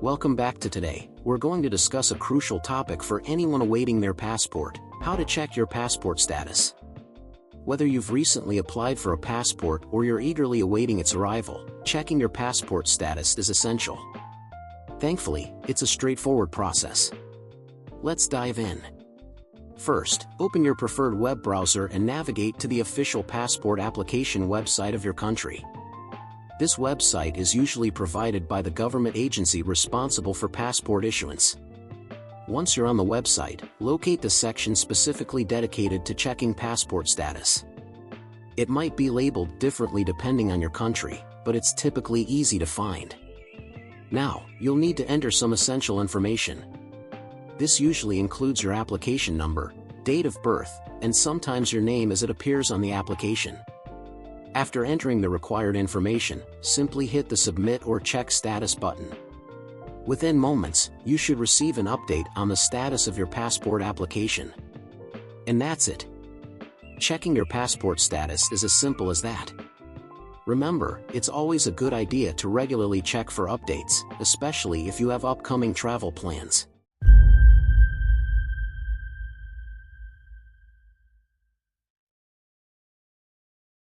Welcome back to today. We're going to discuss a crucial topic for anyone awaiting their passport: how to check your passport status. Whether you've recently applied for a passport or you're eagerly awaiting its arrival, checking your passport status is essential. Thankfully, it's a straightforward process. Let's dive in. First, open your preferred web browser and navigate to the official passport application website of your country. This website is usually provided by the government agency responsible for passport issuance. Once you're on the website, locate the section specifically dedicated to checking passport status. It might be labeled differently depending on your country, but it's typically easy to find. Now, you'll need to enter some essential information. This usually includes your application number, date of birth, and sometimes your name as it appears on the application. After entering the required information, simply hit the Submit or Check Status button. Within moments, you should receive an update on the status of your passport application. And that's it. Checking your passport status is as simple as that. Remember, it's always a good idea to regularly check for updates, especially if you have upcoming travel plans.